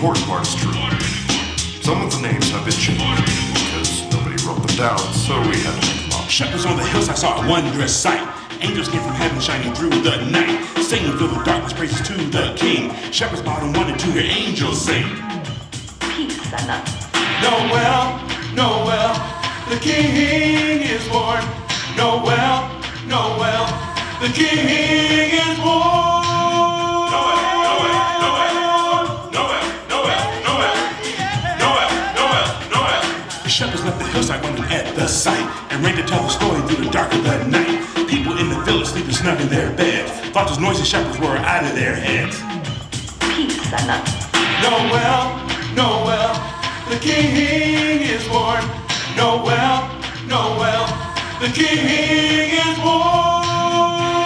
important part is true. Some of the names have been changed because nobody wrote them down, so we had to make them up. Shepherds on the hills, I saw a wondrous sight. Angels came from heaven shining through the night, singing through the darkness praises to the King. Shepherds bottom 1 and 2 hear angels sing. Peace and love. Noel, Noel, the King is born. Noel, Noel, the King is born. Noel, Noel, Noel, Noel, Noel, Noel, Noel, Noel, Noel. The shepherds left the hillside wondering at the sight and ran to tell the story through the dark of the night. People in the village sleeping snug in their beds thought those noisy shepherds were out of their heads. Peace and love. Noel, Noel, the King is born. Noel, Noel, the King is born.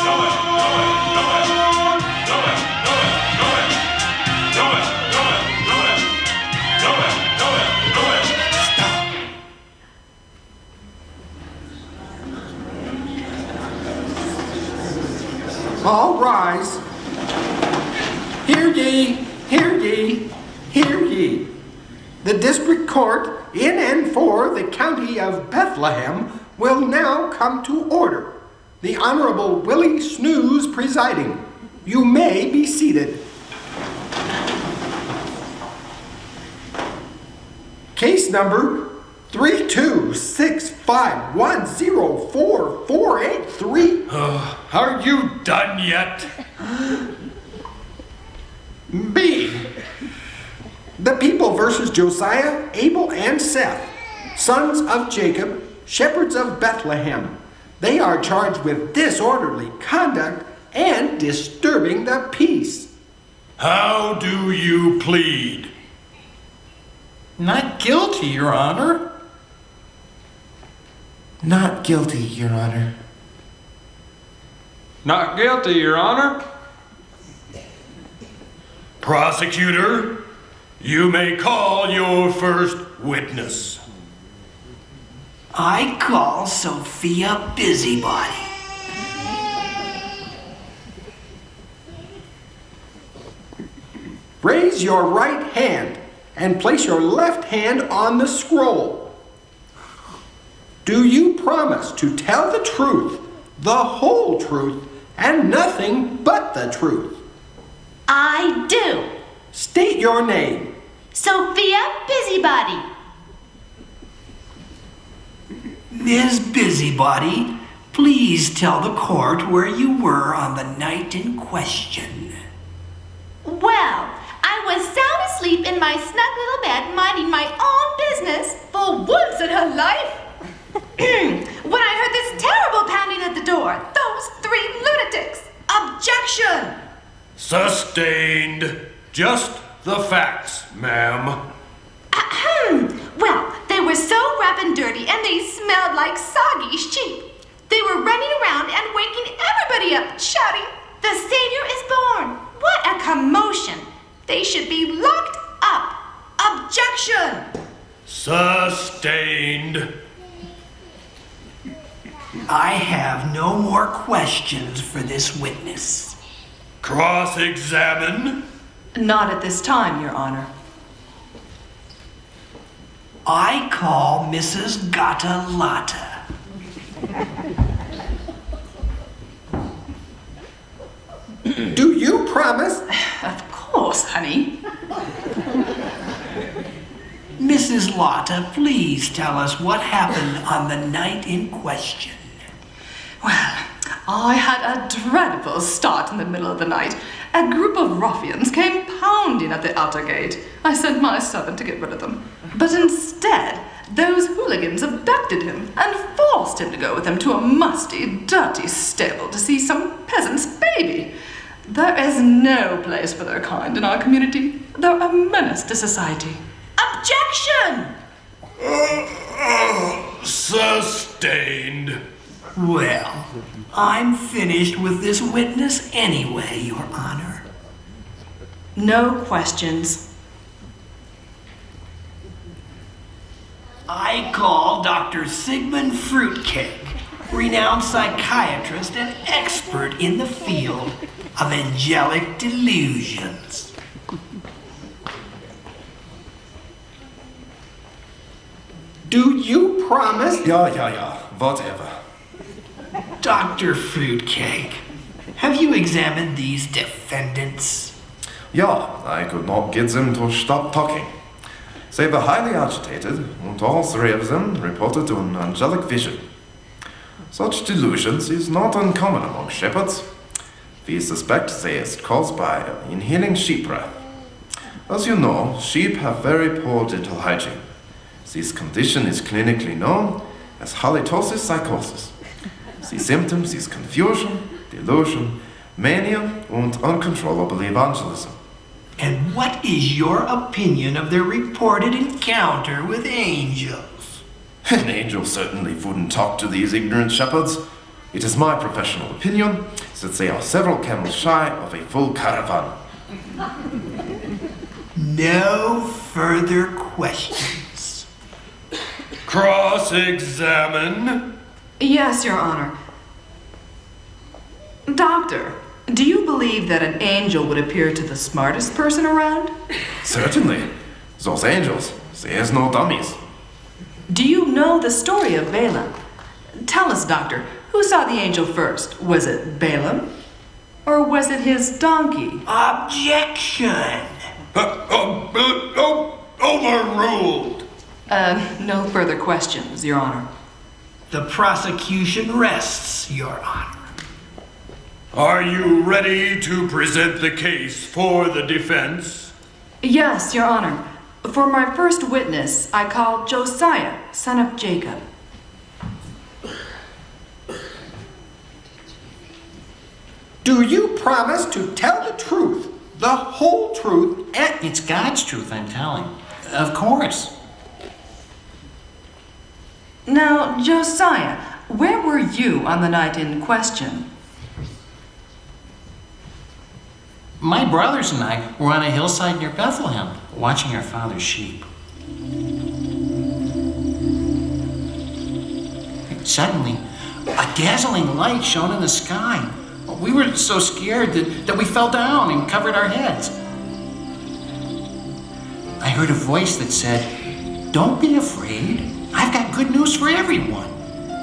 Noel, Noel, Noel, Noel, Noel, Noel, Noel, Noel, Noel, Noel, Noel, Noel. Stop. All rise. Hear ye, hear ye, hear ye. The district court in and for the county of Bethlehem will now come to order. The Honorable Willie Snooze presiding. You may be seated. Case number 326510443. Are you done yet? B. The people versus Josiah, Abel, and Seth, sons of Jacob, shepherds of Bethlehem. They are charged with disorderly conduct and disturbing the peace. How do you plead? Not guilty, Your Honor. Not guilty, Your Honor. Not guilty, Your Honor. Prosecutor, you may call your first witness. I call Sophia Busybody. Raise your right hand and place your left hand on the scroll. Do you promise to tell the truth, the whole truth, and nothing but the truth? I do. State your name. Sophia Busybody. Ms. Busybody, please tell the court where you were on the night in question. Well, I was sound asleep in my snug little bed minding my own business for once in her life. When I heard this terrible pounding at the door, those 3 lunatics. Objection! Sustained. Just the facts, ma'am. Well, they were so rough and dirty and they smelled like soggy sheep. They were running around and waking everybody up, shouting, "The Savior is born!" What a commotion! They should be locked up. Objection! Sustained. I have no more questions for this witness. Cross-examine. Not at this time, Your Honor. I call Mrs. Gatalata. Do you promise? Of course, honey. Mrs. Lotta, please tell us what happened on the night in question. Well, I had a dreadful start in the middle of the night. A group of ruffians came pounding at the outer gate. I sent my servant to get rid of them. But instead, those hooligans abducted him and forced him to go with them to a musty, dirty stable to see some peasant's baby. There is no place for their kind in our community. They're a menace to society. Objection! Sustained. Well, I'm finished with this witness anyway, Your Honor. No questions. I call Dr. Sigmund Fruitcake, renowned psychiatrist and expert in the field of angelic delusions. Do you promise? Ja, whatever. Dr. Fruitcake, have you examined these defendants? Ja, I could not get them to stop talking. They were highly agitated, and all three of them reported to an angelic vision. Such delusions is not uncommon among shepherds. We suspect they is caused by inhaling sheep breath. As you know, sheep have very poor dental hygiene. This condition is clinically known as halitosis psychosis. The symptoms is confusion, delusion, mania, and uncontrollable evangelism. And what is your opinion of their reported encounter with angels? An angel certainly wouldn't talk to these ignorant shepherds. It is my professional opinion that they are several camels shy of a full caravan. No further questions. Cross-examine. Yes, Your Honor. Doctor, do you believe that an angel would appear to the smartest person around? Certainly. Those angels, there's no dummies. Do you know the story of Balaam? Tell us, Doctor, who saw the angel first? Was it Balaam? Or was it his donkey? Objection! Overruled. No further questions, Your Honor. The prosecution rests, Your Honor. Are you ready to present the case for the defense? Yes, Your Honor. For my first witness, I called Josiah, son of Jacob. Do you promise to tell the truth, the whole truth, and... It's God's truth, I'm telling. Of course. Now, Josiah, where were you on the night in question? My brothers and I were on a hillside near Bethlehem, watching our father's sheep. Suddenly, a dazzling light shone in the sky. We were so scared that we fell down and covered our heads. I heard a voice that said, "Don't be afraid. I've got good news for everyone.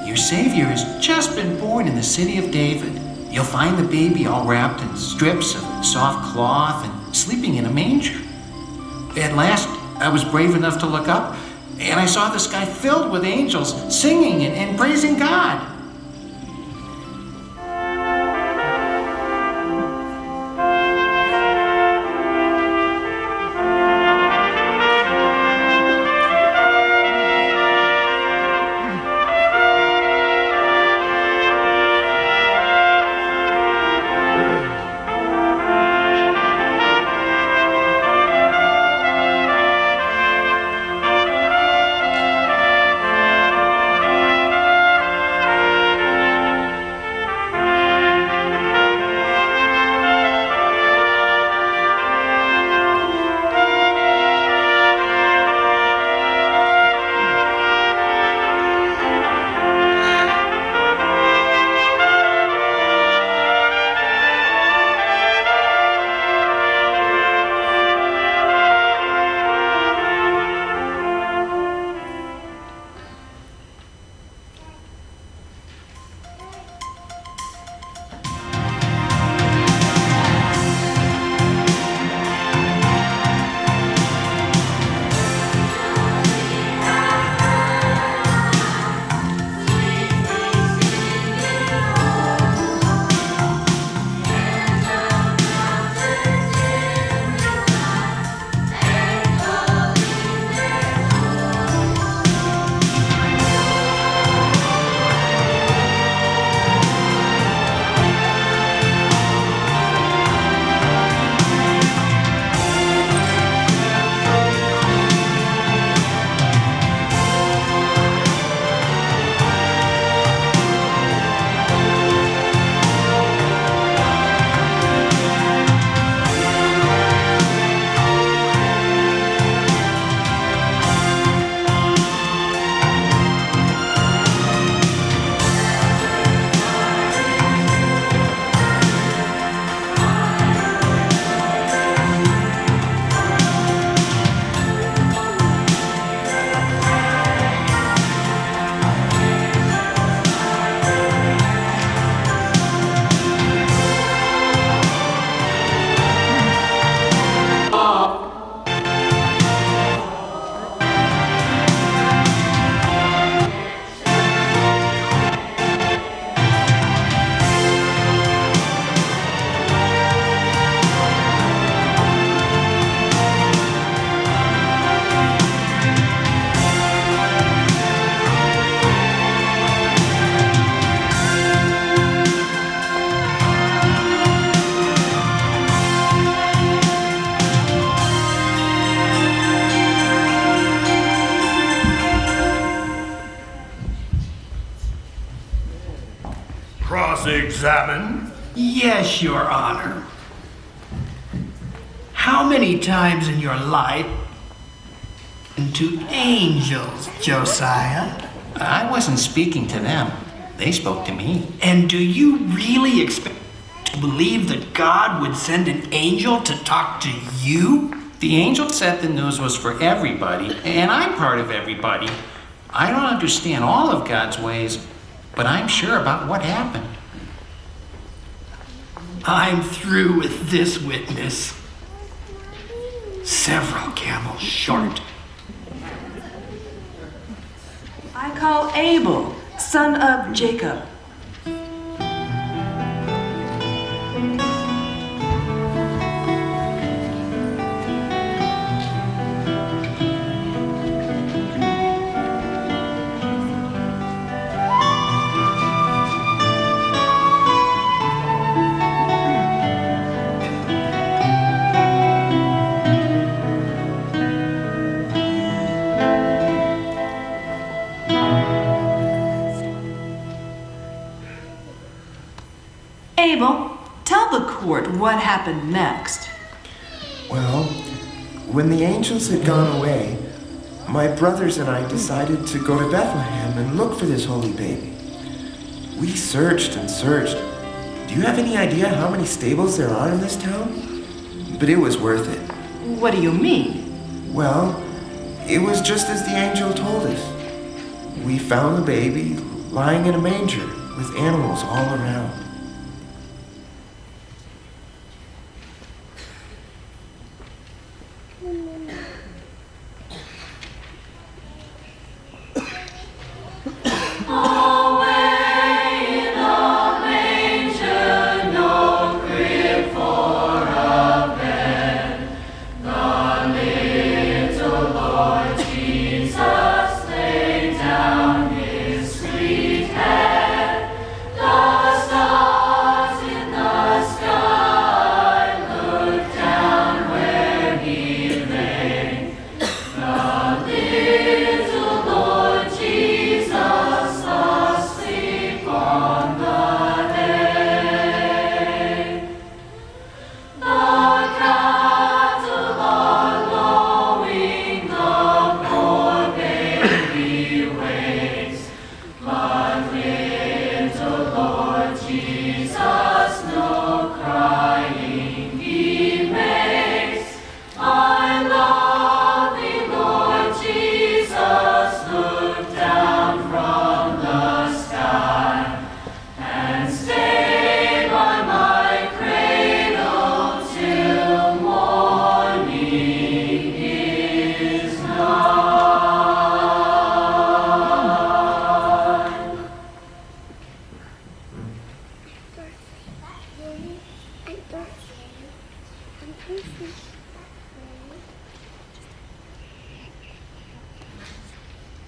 Your Savior has just been born in the city of David. You'll find the baby all wrapped in strips of soft cloth and sleeping in a manger." At last, I was brave enough to look up, and I saw the sky filled with angels singing and praising God. examine? Yes, Your Honor. How many times in your life to angels, Josiah? I wasn't speaking to them. They spoke to me. And do you really expect to believe that God would send an angel to talk to you? The angel said the news was for everybody, and I'm part of everybody. I don't understand all of God's ways, but I'm sure about what happened. I'm through with this witness. Several camels short. I call Abel, son of Jacob. Abel, tell the court what happened next. Well, when the angels had gone away, my brothers and I decided to go to Bethlehem and look for this holy baby. We searched and searched. Do you have any idea how many stables there are in this town? But it was worth it. What do you mean? Well, it was just as the angel told us. We found the baby lying in a manger with animals all around.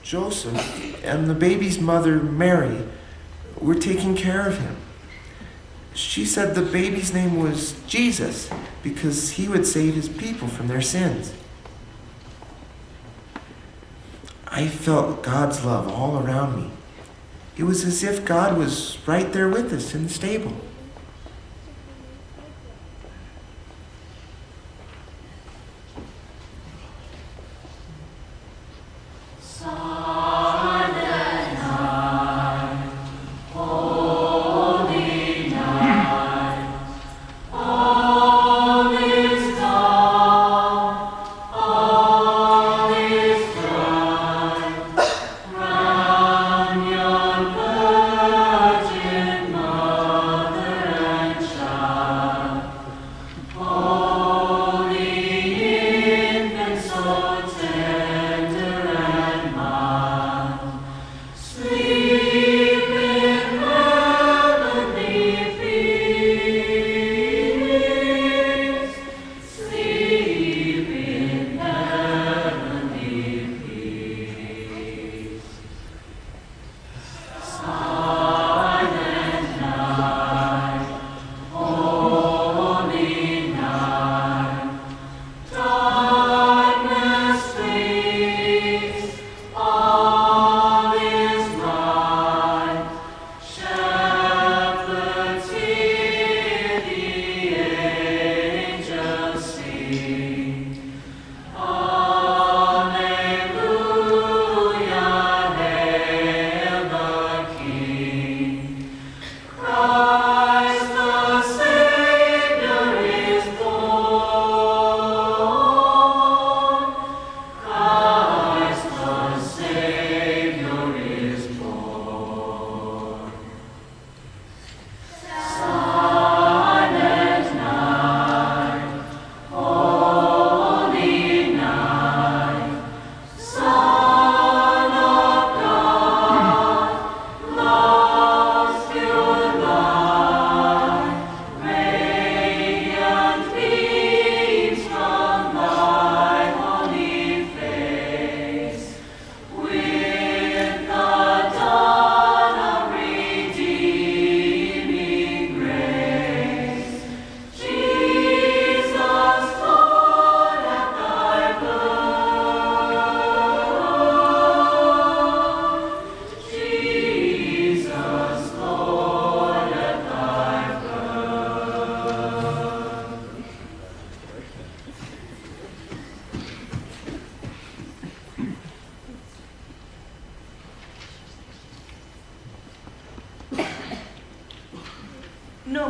Joseph and the baby's mother, Mary, were taking care of him. She said the baby's name was Jesus because he would save his people from their sins. I felt God's love all around me. It was as if God was right there with us in the stable.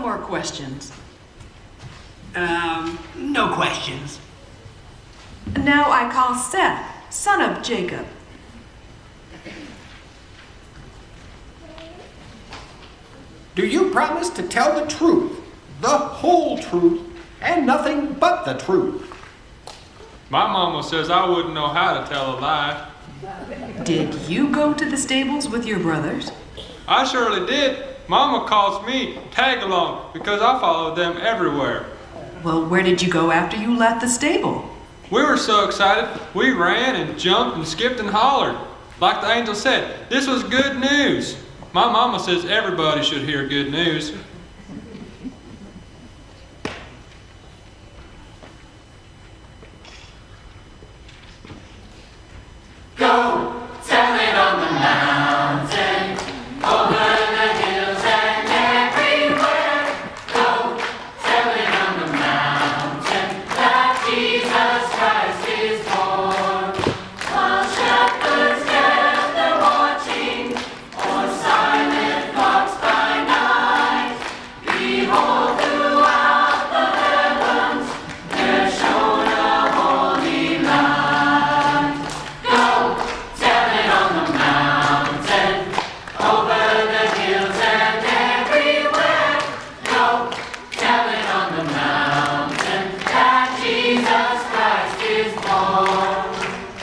more questions? No questions. Now I call Seth, son of Jacob. Do you promise to tell the truth, the whole truth, and nothing but the truth? My mama says I wouldn't know how to tell a lie. Did you go to the stables with your brothers? I surely did. Mama calls me tag along because I followed them everywhere. Well, where did you go after you left the stable? We were so excited, we ran and jumped and skipped and hollered. Like the angel said, this was good news. My mama says everybody should hear good news. Go, tell it on the mountain, over the hills and everywhere. Go, tell it on the mountain, that Jesus Christ is born. While shepherds gather watching, or silent flocks by night, behold throughout the heavens, there shone a holy light. Go, tell it on the mountain, over the hills and everywhere. Go, tell it on the mountain, that Jesus Christ is born.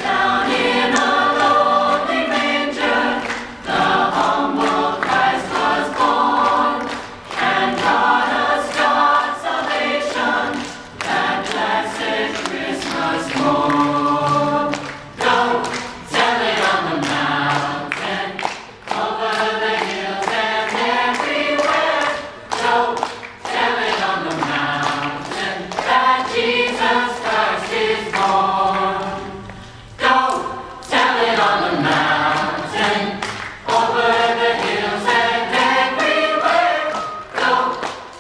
Down in a lonely manger, the humble Christ was born, and brought us God's salvation, that blessed Christmas morn. Go, tell it on the mountain, over the hills and everywhere. Go, tell it on the mountain, that Jesus Christ is born. Go, tell it on the mountain, over the hills and everywhere. Go,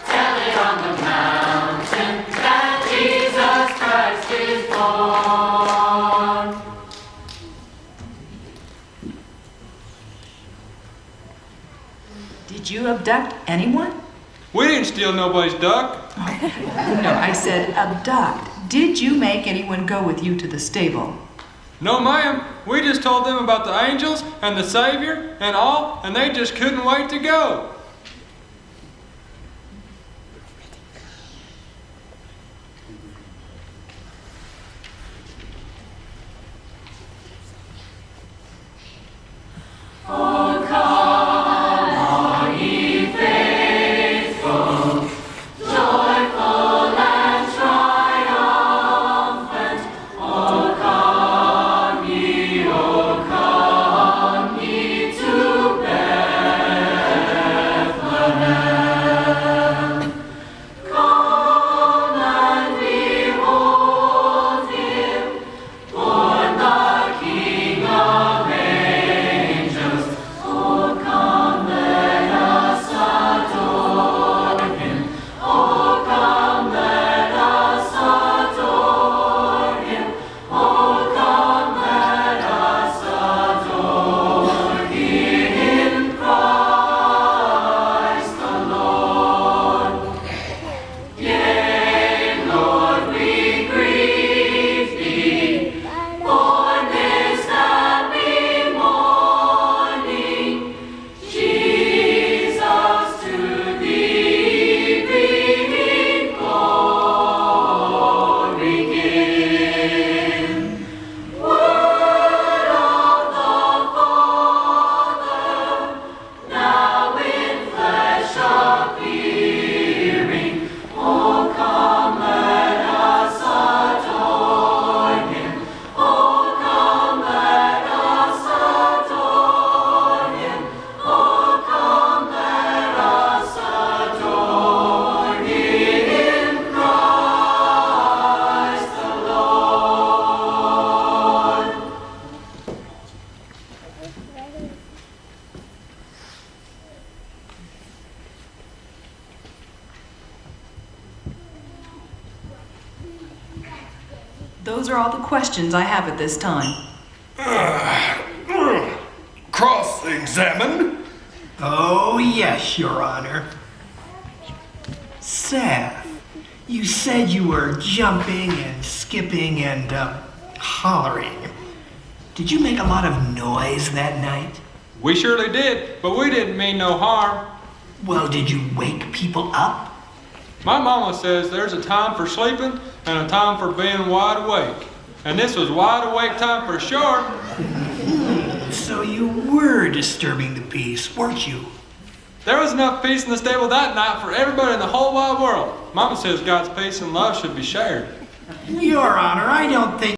tell it on the mountain, that Jesus Christ is born. Did you abduct anyone? We didn't steal nobody's duck. No, I said abduct. Did you make anyone go with you to the stable? No, ma'am. We just told them about the angels and the Savior and all, and they just couldn't wait to go. Oh, come, all ye faithful, joyful and triumphant. Oh, come ye to Bethlehem. Come and behold him, born the King of angels. Oh, come, let us adore him. Oh, come, let us adore him. Oh, come, let us adore him, Christ the Lord. Yea, Lord, we grieve thee, for this happy morning. Jesus, to thee bringing glory give. Word of the Father, now in flesh appearing. Oh, come, let us adore him. Oh, come, let us adore him. Oh, come, let us adore him, Christ the Lord. Those are all the questions I have at this time. Cross-examine. Oh, yes, Your Honor. Seth, you said you were jumping and skipping and hollering. Did you make a lot of noise that night? We surely did, but we didn't mean no harm. Well, did you wake people up? My mama says there's a time for sleeping and a time for being wide awake. And this was wide awake time for sure. So you were disturbing the peace, weren't you? There was enough peace in the stable that night for everybody in the whole wide world. Mama says God's peace and love should be shared. Your Honor, I don't think